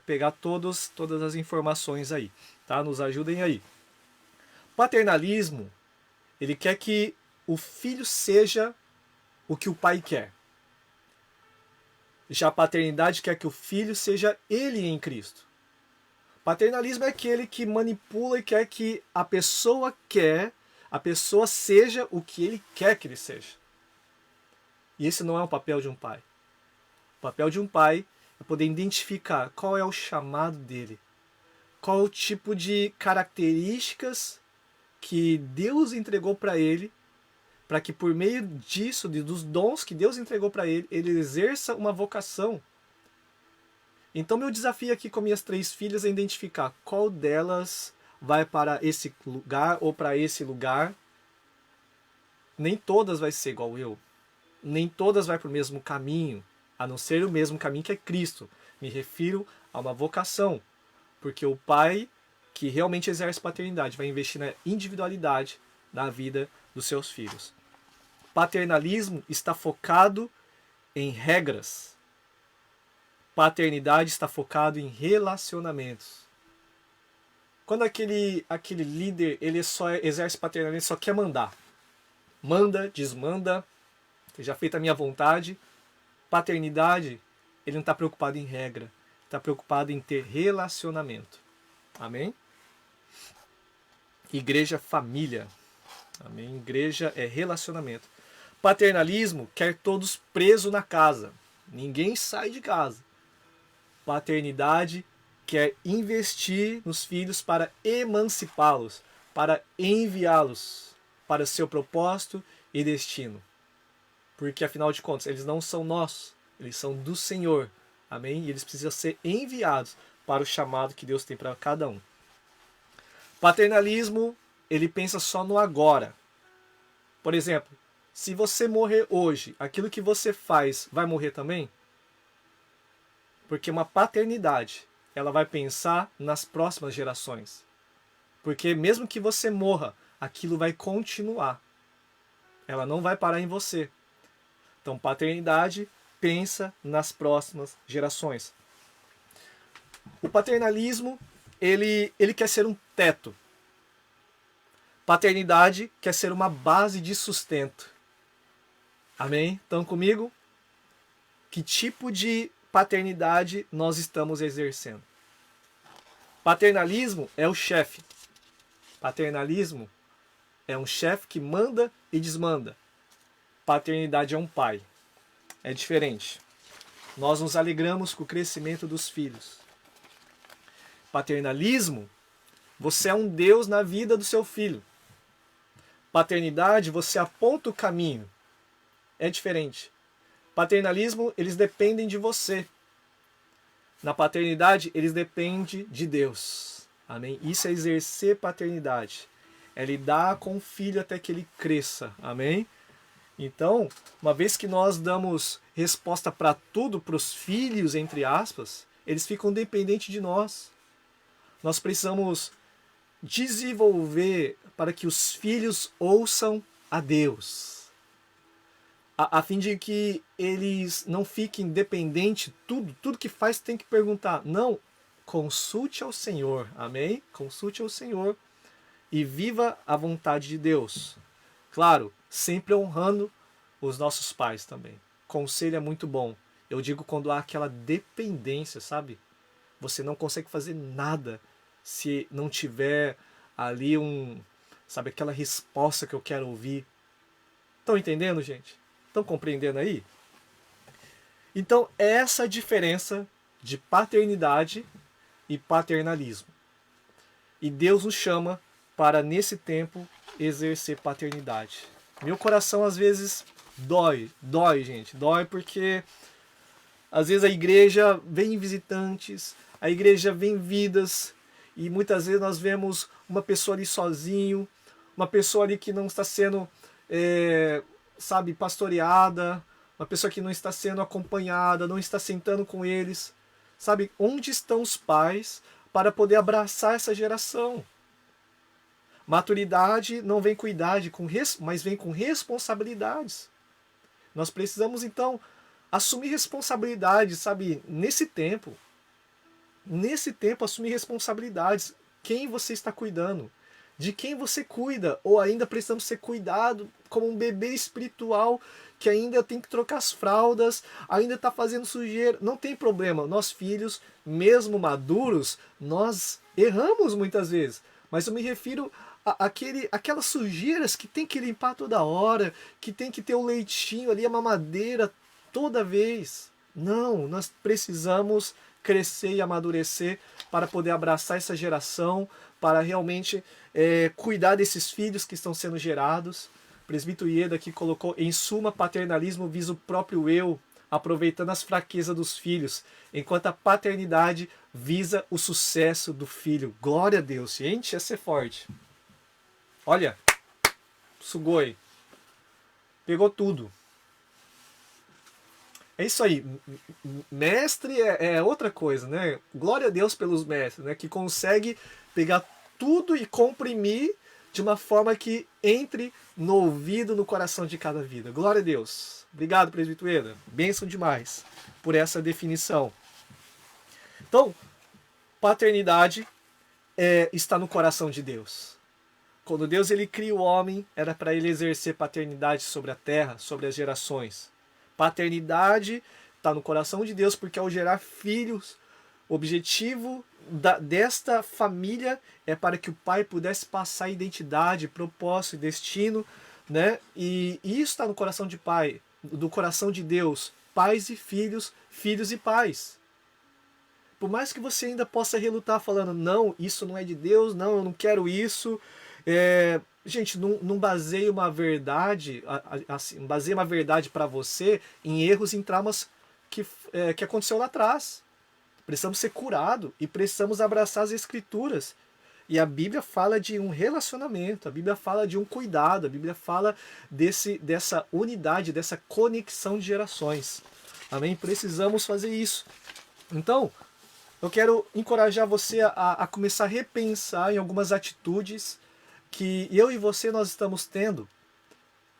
pegar todas as informações aí. Tá? Nos ajudem aí. Paternalismo, ele quer que o filho seja o que o pai quer. Já a paternidade quer que o filho seja ele em Cristo. Paternalismo é aquele que manipula e quer que a pessoa seja o que ele quer que ele seja. E esse não é o papel de um pai. O papel de um pai é poder identificar qual é o chamado dele, qual é o tipo de características que Deus entregou para ele, para que por meio disso, dos dons que Deus entregou para ele, ele exerça uma vocação. Então meu desafio aqui com minhas 3 filhas é identificar qual delas vai para esse lugar ou para esse lugar. Nem todas vai ser igual eu. Nem todas vai para o mesmo caminho, a não ser o mesmo caminho que é Cristo. Me refiro a uma vocação. Porque o pai que realmente exerce paternidade vai investir na individualidade da vida dos seus filhos. Paternalismo está focado em regras. Paternidade está focado em relacionamentos. Quando aquele líder ele só exerce paternalismo, só quer mandar. Manda, desmanda, já feita a minha vontade. Paternidade, ele não está preocupado em regra. Está preocupado em ter relacionamento. Amém? Igreja, família. Amém? Igreja é relacionamento. Paternalismo quer todos presos na casa. Ninguém sai de casa. Paternidade quer investir nos filhos para emancipá-los, para enviá-los para seu propósito e destino. Porque, afinal de contas, eles não são nossos, eles são do Senhor. Amém? E eles precisam ser enviados para o chamado que Deus tem para cada um. Paternalismo, ele pensa só no agora. Por exemplo, se você morrer hoje, aquilo que você faz vai morrer também? Porque uma paternidade, ela vai pensar nas próximas gerações. Porque mesmo que você morra, aquilo vai continuar. Ela não vai parar em você. Então, paternidade pensa nas próximas gerações. O paternalismo, ele quer ser um teto. Paternidade quer ser uma base de sustento. Amém? Estão comigo? Que tipo de paternidade nós estamos exercendo? Paternalismo é o chefe. Paternalismo é um chefe que manda e desmanda. Paternidade é um pai. É diferente. Nós nos alegramos com o crescimento dos filhos. Paternalismo, você é um Deus na vida do seu filho. Paternidade, você aponta o caminho. É diferente. Paternalismo, eles dependem de você. Na paternidade, eles dependem de Deus. Amém? Isso é exercer paternidade. É lidar com o filho até que ele cresça. Amém? Então, uma vez que nós damos resposta para tudo, para os filhos, entre aspas, eles ficam dependentes de nós. Nós precisamos desenvolver para que os filhos ouçam a Deus, a fim de que eles não fiquem dependentes, tudo que faz tem que perguntar. Não, consulte ao Senhor, amém? Consulte ao Senhor e viva a vontade de Deus. Claro, sempre honrando os nossos pais também. Conselho é muito bom. Eu digo quando há aquela dependência, sabe? Você não consegue fazer nada se não tiver ali sabe, aquela resposta que eu quero ouvir. Estão entendendo, gente? Estão compreendendo aí? Então, essa é a diferença de paternidade e paternalismo. E Deus nos chama para, nesse tempo, exercer paternidade. Meu coração, às vezes, dói, gente. Dói porque, às vezes, a igreja vem visitantes, a igreja vem vidas, e muitas vezes nós vemos uma pessoa ali sozinho, uma pessoa ali que não está sendo, pastoreada, uma pessoa que não está sendo acompanhada, não está sentando com eles. Sabe, onde estão os pais para poder abraçar essa geração? Maturidade não vem com idade, mas vem com responsabilidades. Nós precisamos, então, assumir responsabilidades, sabe, nesse tempo, assumir responsabilidades. Quem você está cuidando? De quem você cuida? Ou ainda precisamos ser cuidado como um bebê espiritual que ainda tem que trocar as fraldas, ainda está fazendo sujeira. Não tem problema. Nós filhos, mesmo maduros, nós erramos muitas vezes. Mas eu me refiro aquelas sujeiras que tem que limpar toda hora, que tem que ter o leitinho ali, a mamadeira toda vez. Não, nós precisamos crescer e amadurecer para poder abraçar essa geração, para realmente cuidar desses filhos que estão sendo gerados. O presbítero Ieda aqui colocou: em suma, paternalismo visa o próprio eu, aproveitando as fraquezas dos filhos, enquanto a paternidade visa o sucesso do filho. Glória a Deus, gente, ia ser forte. Olha, sugoi, pegou tudo. É isso aí, mestre é outra coisa, né? Glória a Deus pelos mestres, né? Que consegue pegar tudo e comprimir de uma forma que entre no ouvido, no coração de cada vida. Glória a Deus. Obrigado, presbítero Eda. Bênção demais por essa definição. Então, paternidade está no coração de Deus. Quando Deus ele cria o homem, era para ele exercer paternidade sobre a terra, sobre as gerações. Paternidade está no coração de Deus porque ao gerar filhos, o objetivo desta família é para que o pai pudesse passar identidade, propósito e destino, né? E isso está no coração de pai, do coração de Deus, pais e filhos, filhos e pais. Por mais que você ainda possa relutar falando, não, isso não é de Deus, não, eu não quero isso. Gente, não baseie uma verdade, assim, baseie uma verdade para você em erros, em traumas que aconteceu lá atrás. Precisamos ser curados e precisamos abraçar as Escrituras. E a Bíblia fala de um relacionamento, a Bíblia fala de um cuidado, a Bíblia fala dessa unidade, dessa conexão de gerações. Amém? Precisamos fazer isso. Então, eu quero encorajar você a começar a repensar em algumas atitudes que eu e você nós estamos tendo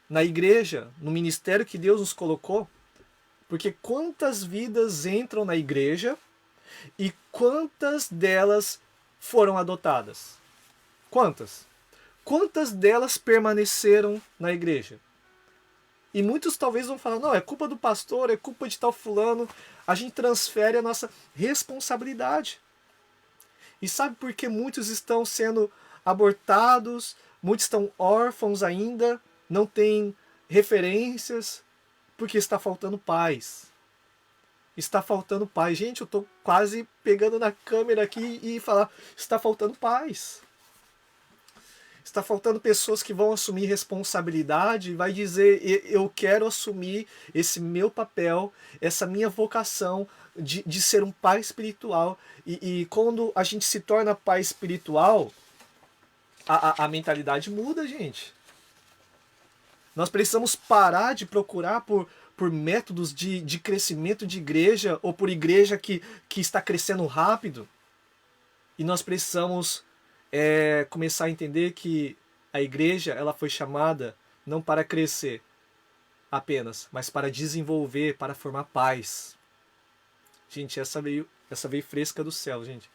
na igreja, no ministério que Deus nos colocou, porque quantas vidas entram na igreja e quantas delas foram adotadas? Quantas? Quantas delas permaneceram na igreja? E muitos talvez vão falar, não, é culpa do pastor, é culpa de tal fulano. A gente transfere a nossa responsabilidade. E sabe por que muitos estão sendo abortados, muitos estão órfãos ainda, não têm referências? Porque está faltando paz. Está faltando paz. Gente, eu estou quase pegando na câmera aqui e falar, está faltando paz. Está faltando pessoas que vão assumir responsabilidade e vai dizer, eu quero assumir esse meu papel, essa minha vocação de ser um pai espiritual. E quando a gente se torna pai espiritual, a mentalidade muda, gente. Nós precisamos parar de procurar por métodos de crescimento de igreja ou por igreja que está crescendo rápido. E nós precisamos começar a entender que a igreja ela foi chamada não para crescer apenas, mas para desenvolver, para formar paz. Gente, essa veio fresca do céu, gente.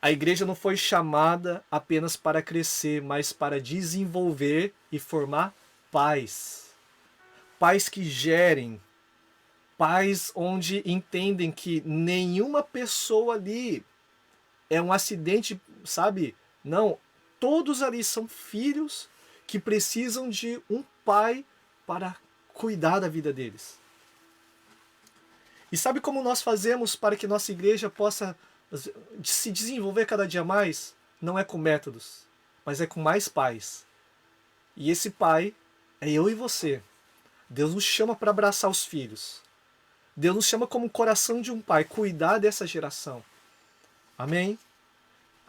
A igreja não foi chamada apenas para crescer, mas para desenvolver e formar paz. Pais que gerem, pais onde entendem que nenhuma pessoa ali é um acidente, sabe? Não, todos ali são filhos que precisam de um pai para cuidar da vida deles. E sabe como nós fazemos para que nossa igreja possa se desenvolver cada dia mais? Não é com métodos, mas é com mais pais. E esse pai é eu e você. Deus nos chama para abraçar os filhos. Deus nos chama como o coração de um pai, cuidar dessa geração. Amém?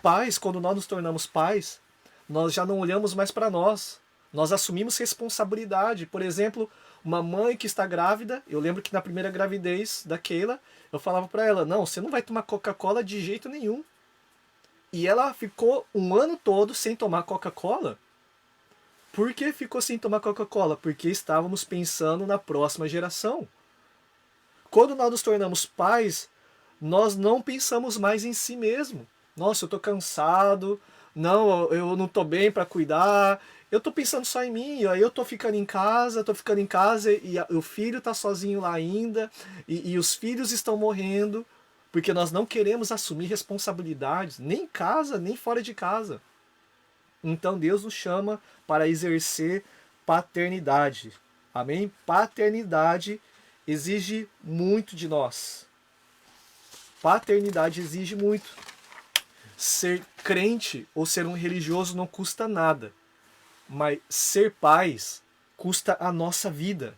Pais, quando nós nos tornamos pais, nós já não olhamos mais para nós. Nós assumimos responsabilidade. Por exemplo, uma mãe que está grávida, eu lembro que na primeira gravidez da Keila, eu falava para ela, não, você não vai tomar Coca-Cola de jeito nenhum. E ela ficou um ano todo sem tomar Coca-Cola. Por que ficou sem tomar Coca-Cola? Porque estávamos pensando na próxima geração. Quando nós nos tornamos pais, nós não pensamos mais em si mesmo. Nossa, eu estou cansado, não, eu não estou bem para cuidar, eu estou pensando só em mim, aí eu estou ficando em casa e o filho está sozinho lá ainda, e os filhos estão morrendo, porque nós não queremos assumir responsabilidades, nem em casa, nem fora de casa. Então Deus nos chama para exercer paternidade. Amém? Paternidade exige muito de nós. Paternidade exige muito. Ser crente ou ser um religioso não custa nada. Mas ser pais custa a nossa vida.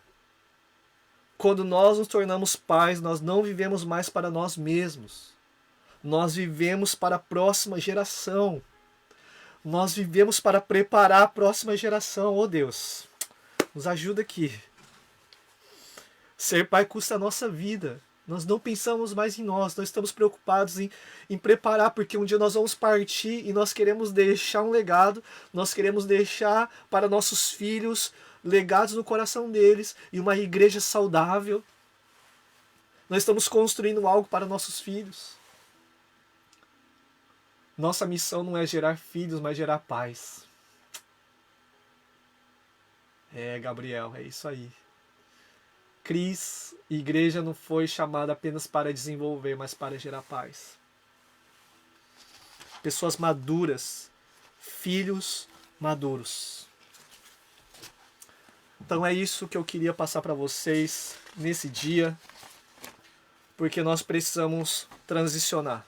Quando nós nos tornamos pais, nós não vivemos mais para nós mesmos. Nós vivemos para a próxima geração. Nós vivemos para preparar a próxima geração. Oh Deus, nos ajuda aqui. Ser pai custa a nossa vida. Nós não pensamos mais em nós estamos preocupados em preparar, porque um dia nós vamos partir e nós queremos deixar um legado, nós queremos deixar para nossos filhos legados no coração deles e uma igreja saudável. Nós estamos construindo algo para nossos filhos. Nossa missão não é gerar filhos, mas gerar paz. Gabriel, é isso aí. Cris, igreja não foi chamada apenas para desenvolver, mas para gerar paz. Pessoas maduras, filhos maduros. Então é isso que eu queria passar para vocês nesse dia, porque nós precisamos transicionar.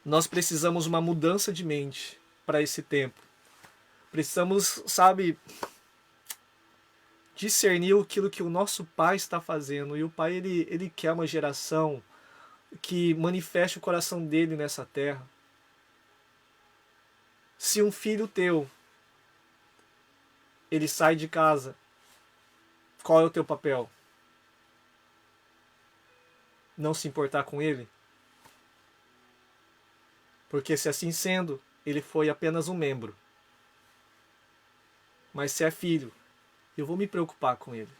Nós precisamos uma mudança de mente para esse tempo. Precisamos, discernir aquilo que o nosso Pai está fazendo. E o Pai, ele quer uma geração que manifeste o coração dele nessa terra. Se um filho teu, ele sai de casa, qual é o teu papel? Não se importar com ele? Porque se assim sendo, ele foi apenas um membro. Mas se é filho, eu vou me preocupar com ele.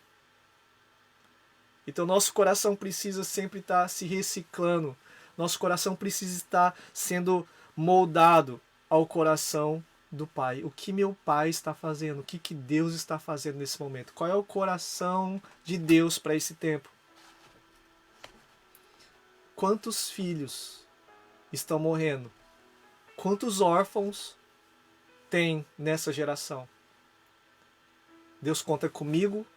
Então nosso coração precisa sempre estar se reciclando. Nosso coração precisa estar sendo moldado ao coração do Pai. O que meu Pai está fazendo? O que Deus está fazendo nesse momento? Qual é o coração de Deus para esse tempo? Quantos filhos estão morrendo? Quantos órfãos tem nessa geração? Deus conta comigo,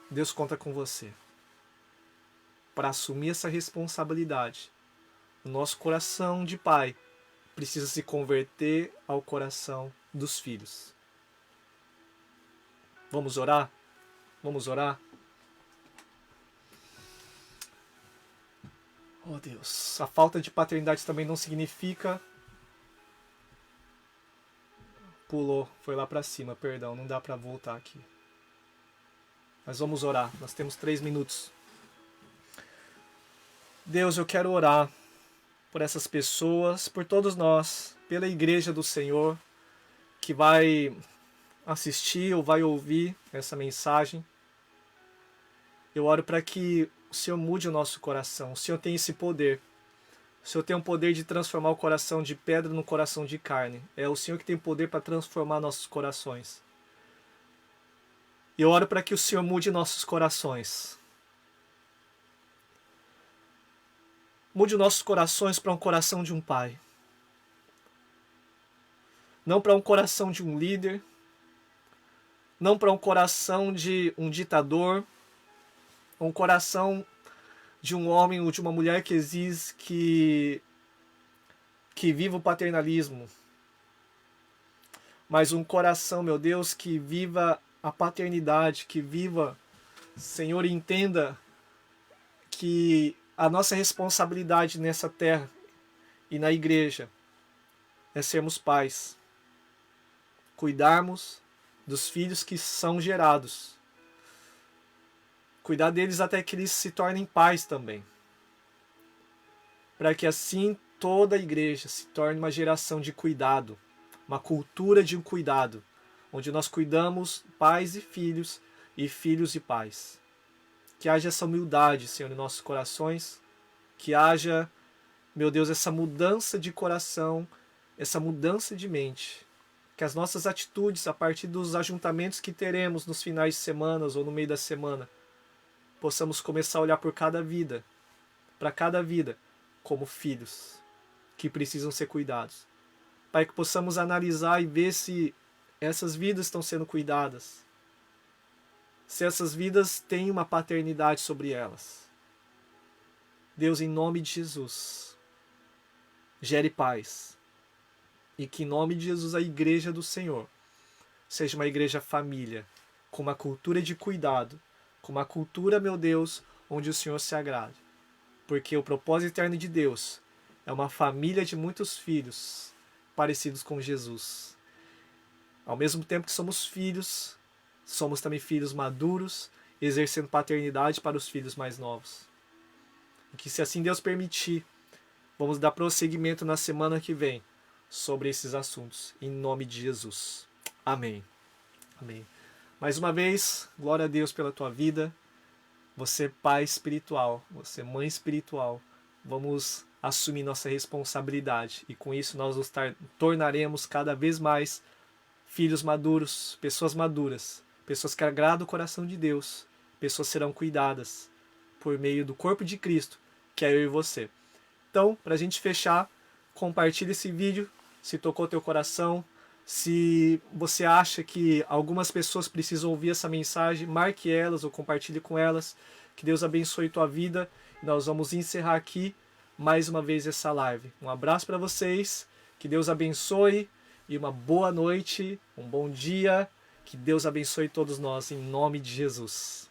Deus conta com você. Para assumir essa responsabilidade, o nosso coração de pai precisa se converter ao coração dos filhos. Vamos orar? Vamos orar? Oh Deus, a falta de paternidade também não significa... Pulou, foi lá para cima, perdão, não dá para voltar aqui. Mas vamos orar, nós temos 3 minutos. Deus, eu quero orar por essas pessoas, por todos nós, pela igreja do Senhor, que vai assistir ou vai ouvir essa mensagem. Eu oro para que o Senhor mude o nosso coração. O Senhor tem esse poder. O Senhor tem o poder de transformar o coração de pedra no coração de carne. É o Senhor que tem poder para transformar nossos corações. E eu oro para que o Senhor mude nossos corações. Mude nossos corações para um coração de um pai. Não para um coração de um líder. Não para um coração de um ditador. Um coração de um homem ou de uma mulher que exige que viva o paternalismo. Mas um coração, meu Deus, que viva a paternidade, que viva, Senhor, entenda que a nossa responsabilidade nessa terra e na igreja é sermos pais, cuidarmos dos filhos que são gerados, cuidar deles até que eles se tornem pais também, para que assim toda a igreja se torne uma geração de cuidado, uma cultura de um cuidado, onde nós cuidamos pais e filhos e pais. Que haja essa humildade, Senhor, em nossos corações. Que haja, meu Deus, essa mudança de coração, essa mudança de mente. Que as nossas atitudes, a partir dos ajuntamentos que teremos nos finais de semana ou no meio da semana, possamos começar a olhar por cada vida, para cada vida, como filhos que precisam ser cuidados. Pai, que possamos analisar e ver se essas vidas estão sendo cuidadas. Se essas vidas têm uma paternidade sobre elas. Deus, em nome de Jesus, gere paz. E que em nome de Jesus a igreja do Senhor seja uma igreja família, com uma cultura de cuidado, com uma cultura, meu Deus, onde o Senhor se agrade. Porque o propósito eterno de Deus é uma família de muitos filhos parecidos com Jesus. Ao mesmo tempo que somos filhos, somos também filhos maduros exercendo paternidade para os filhos mais novos. E que, se assim Deus permitir, vamos dar prosseguimento na semana que vem sobre esses assuntos, em nome de Jesus. Amém. Amém. Mais uma vez, glória a Deus pela tua vida. Você pai espiritual, você mãe espiritual. Vamos assumir nossa responsabilidade e com isso nós nos tornaremos cada vez mais filhos maduros, pessoas maduras, pessoas que agradam o coração de Deus, pessoas serão cuidadas por meio do corpo de Cristo, que é eu e você. Então, para a gente fechar, compartilhe esse vídeo, se tocou teu coração, se você acha que algumas pessoas precisam ouvir essa mensagem, marque elas ou compartilhe com elas. Que Deus abençoe tua vida. Nós vamos encerrar aqui mais uma vez essa live. Um abraço para vocês, que Deus abençoe e uma boa noite, um bom dia. Que Deus abençoe todos nós em nome de Jesus.